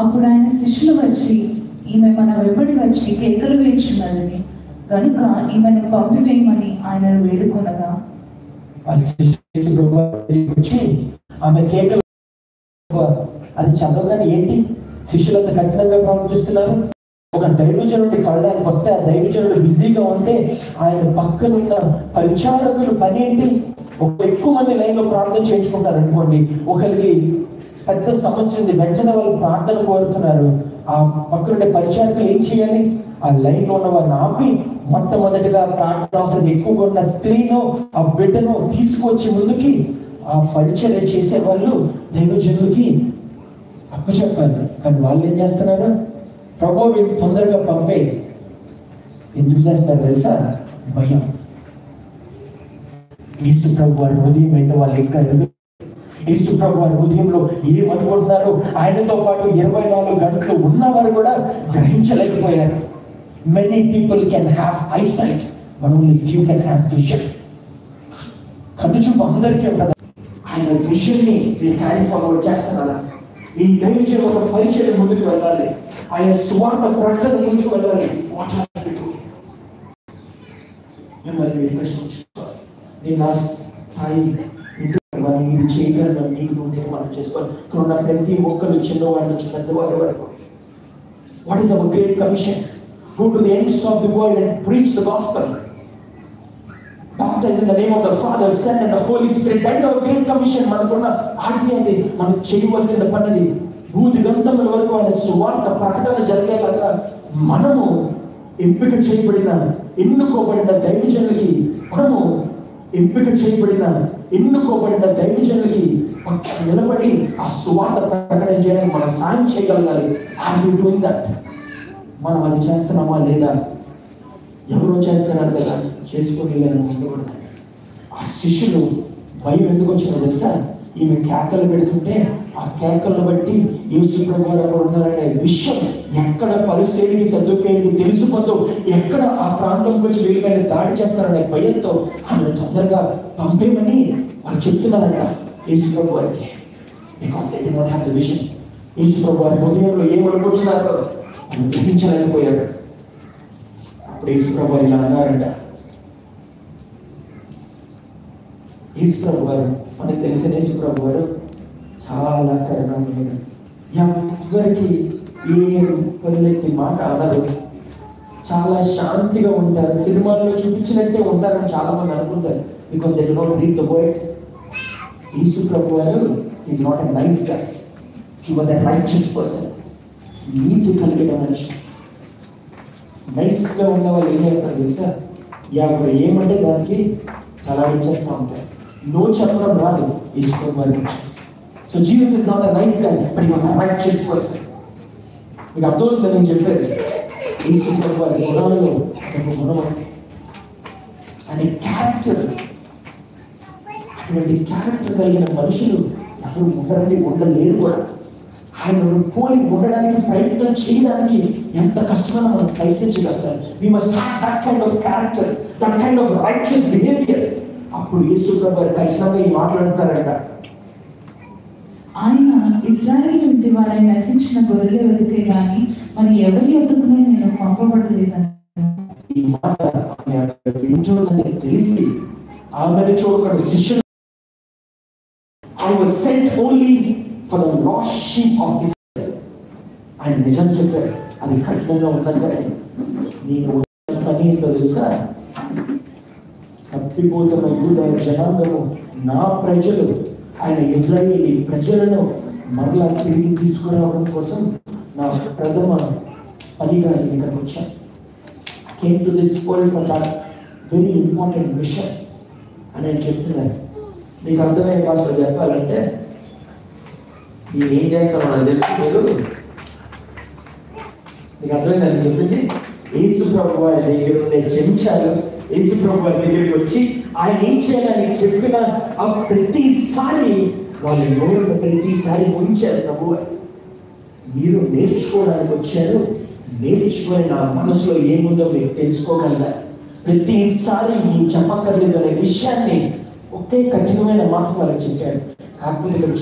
అప్పుడు ఆయన శిష్యులు వచ్చి, ఈమె మన వెంబడి వచ్చి కేకలు వేయుచున్నదని కనుక ఈమెను పంపివేయమని ఆయన వేడుకొనగా, ఆమె కేకలు అది చదవగానే ఏంటి శిష్యులంత కఠినంగా ప్రవర్తిస్తున్నారు? ఒక దైవజనుడి కలడానికి వస్తే ఆ దైవజనుడు బిజీగా ఉంటే ఆయన పక్కనున్న పరిచారకులు పని ఏంటి? ఎక్కువ మంది లైన్లో ప్రార్థన చేయించుకుంటారు అనుకోండి, ఒకరికి పెద్ద సమస్య ఉంది, వెంటనే వాళ్ళు ప్రార్థన కోరుతున్నారు. ఆ పక్కనుండే పరిచారకులు ఏం చేయాలి? ఆ లైన్లో ఉన్న వారిని ఆపి మొట్టమొదటిగా ప్రార్థన అవసరం ఎక్కువగా ఉన్న స్త్రీను ఆ బిడ్డను తీసుకొచ్చి ముందుకి ఆ పరిచర్య చేసే వాళ్ళు దైవజనుడికి అప్పచెప్పాలి. కానీ వాళ్ళు ఏం చేస్తున్నారు? ప్రభు వీళ్ళు తొందరగా పంపే. ఎందుకు చేస్తారు తెలుసా? భయం. యేసు ప్రభు వారి హృదయం ఏంటో వాళ్ళు ఇంకా యేసు ప్రభు వారి హృదయంలో ఏమనుకుంటున్నారు? ఆయనతో పాటు 24 గంటలు ఉన్నవారు కూడా గ్రహించలేకపోయారు. Many people can have eyesight, but only few can have vision. కనుచూపు అందరికీ ఉంటుంది. ఆయన విజన్ ని మీరు క్యారీ ఫార్వర్డ్ చేస్తున్నారా? ఈ దైవజనుడు ఒక పరిచయం ముందుకు వెళ్ళాలి, ఆయన సువార్త ప్రకటన ముందుకు వెళ్ళాలి. మిమ్మల్ని మీరు ప్రశ్నించుకోవాలి. నేను నా స్థాయి ఇది చేయగలను, నీకు నువ్వు తీర్మానం చేసుకోవాలి. ఇక్కడ ఉన్న ప్రతి ఒక్కరు చిన్నవాడి నుంచి పెద్దవాడి వరకు. What is our great commission? Go to the ends of the world and preach the gospel. Baptize in the name of the Father, Son and the Holy Spirit. That is our great commission. మనకున్న ఆజ్ఞ అది. మనం చేయవలసిన పనిది. భూదిగంతముల వరకు ఆయన సువార్త ప్రకటన జరిగేలాగా మనము ఎంపిక చేయబడిన ఎన్నుకోబడిన దైవజనులకి నిలబడి ఆ సువార్త ప్రకటన చేయడానికి మనం సాయం చేయగలగాలి. Are we doing that? మనం అది చేస్తున్నామా లేదా? ఎవరో చేస్తున్నారు కదా, చేసుకొని ఉండకూడదు. ఆ శిష్యులు భయం ఎందుకు వచ్చిందో తెలుసా? ఈమె కేకలు పెడుతుంటే ఆ కేకలను బట్టి యేసు ప్రభు వారు అక్కడ ఉన్నారనే విషయం ఎక్కడ పరిస్థితికి సర్దుకేకి తెలిసిపోతూ ఎక్కడ ఆ ప్రాంతం గురించి వీళ్ళపైన దాడి చేస్తారనే భయంతో ఆమెను తొందరగా పంపేమని వాళ్ళు చెప్తున్నారంట యేసు ప్రభు వారికి. Because they do not have the vision. Yesu ప్రభు వారి హృదయంలో ఏమనుకుంటున్నారో ఆయన గ్రహించలేకపోయాడు. అప్పుడు యేసు ప్రభు వారు ఇలా అన్నారంట. యేసు ప్రభు వారు, మనకు తెలిసిన యేసు ప్రభు వారు చాలా కరుణామయుడు. ఎవరికి ఏ పనులెత్తి మాట అనరు, చాలా శాంతిగా ఉంటారు. సినిమాల్లో చూపించినట్టే ఉంటారని చాలా మంది అనుకుంటారు. Because they do not read the word. Yesu ప్రభు వారు is not a nice guy, he was a righteous person. నీతి కలిగిన మనిషి. నైస్గా ఉన్న వాళ్ళు ఏం చేస్తారు తెలుసా? ఎవరు ఏమంటే దానికి తలాడించేస్తూ ఉంటారు. నో చెప్పడం రాదు యేసు ప్రభు వారికి. So Jesus is not a nice guy, but he was a righteous person. మీకు అర్థమవుతుంది నేను చెప్పేది? యేసు ప్రభు వారి గుణాలలో ఒక గుణం అంటే ఆయన క్యారెక్టర్. అటువంటి క్యారెక్టర్ కలిగిన మనుషులు ఎవరు ఉండలేరు కూడా. ఆయనను పోలి ఉండడానికి ప్రయత్నం చేయడానికి ఎంత కష్టమైనా మనం ప్రయత్నించగలుగుతాం. We must have that kind of character, that kind of righteous behaviour. అప్పుడు యేసు ప్రభు వారు ఖచ్చితంగా ఈ మాట్లాడుతారంట. ఆయన ఇశ్రాయేలు ఇంటి వారిని నశించిన గొర్రెల వెతికే గాని మరి ఎవరి యొద్దకునే నేను పంపబడలేదని. ఈ మాట తెలిసి ఆమెను చూడకుండా శిష్యులు I was sent only for the lost sheep of Israel. ఆయన నిజం చెప్పారు. అది కఠినంగా ఉన్నా సరే నేను పని ఏంటో తెలుసా? తప్పిపోతున్న యూదా జనాంగము, నా ప్రజలు, ఆయన ఇజ్రాయేలీ ప్రజలను మరలా తిరిగి తీసుకురావడం కోసం నా ప్రథమ పనిగా నేను ఇక్కడికి వచ్చాను. Came to this world for that very important mission అని ఆయన చెప్తున్నారు. మీకు అర్థమయ్యే భాషలో చెప్పాలంటే నేను ఏం చేస్తాను నాకు తెలుసు. మీకు అర్థమైందని చెప్పింది. యేసు ప్రభు వారి దగ్గర ఉండే చెంచాలు యేసు ప్రభు వారి దగ్గరికి వచ్చి ఆయన ఏం చేయాలని చెప్పిన ఆ ప్రతిసారి వాళ్ళు నోరును ప్రతిసారి ఉంచారు. ప్రభు మీరు నేర్చుకోవడానికి వచ్చారు, నేర్చుకొని నా మనసులో ఏముందో మీరు తెలుసుకోగలిగారు. ప్రతిసారి నేను చెప్పక్కర్లేదు అనే విషయాన్ని ఒకే కఠినమైన మాట వాళ్ళకి చెప్పాడు. కాకపోతే ఇక్కడ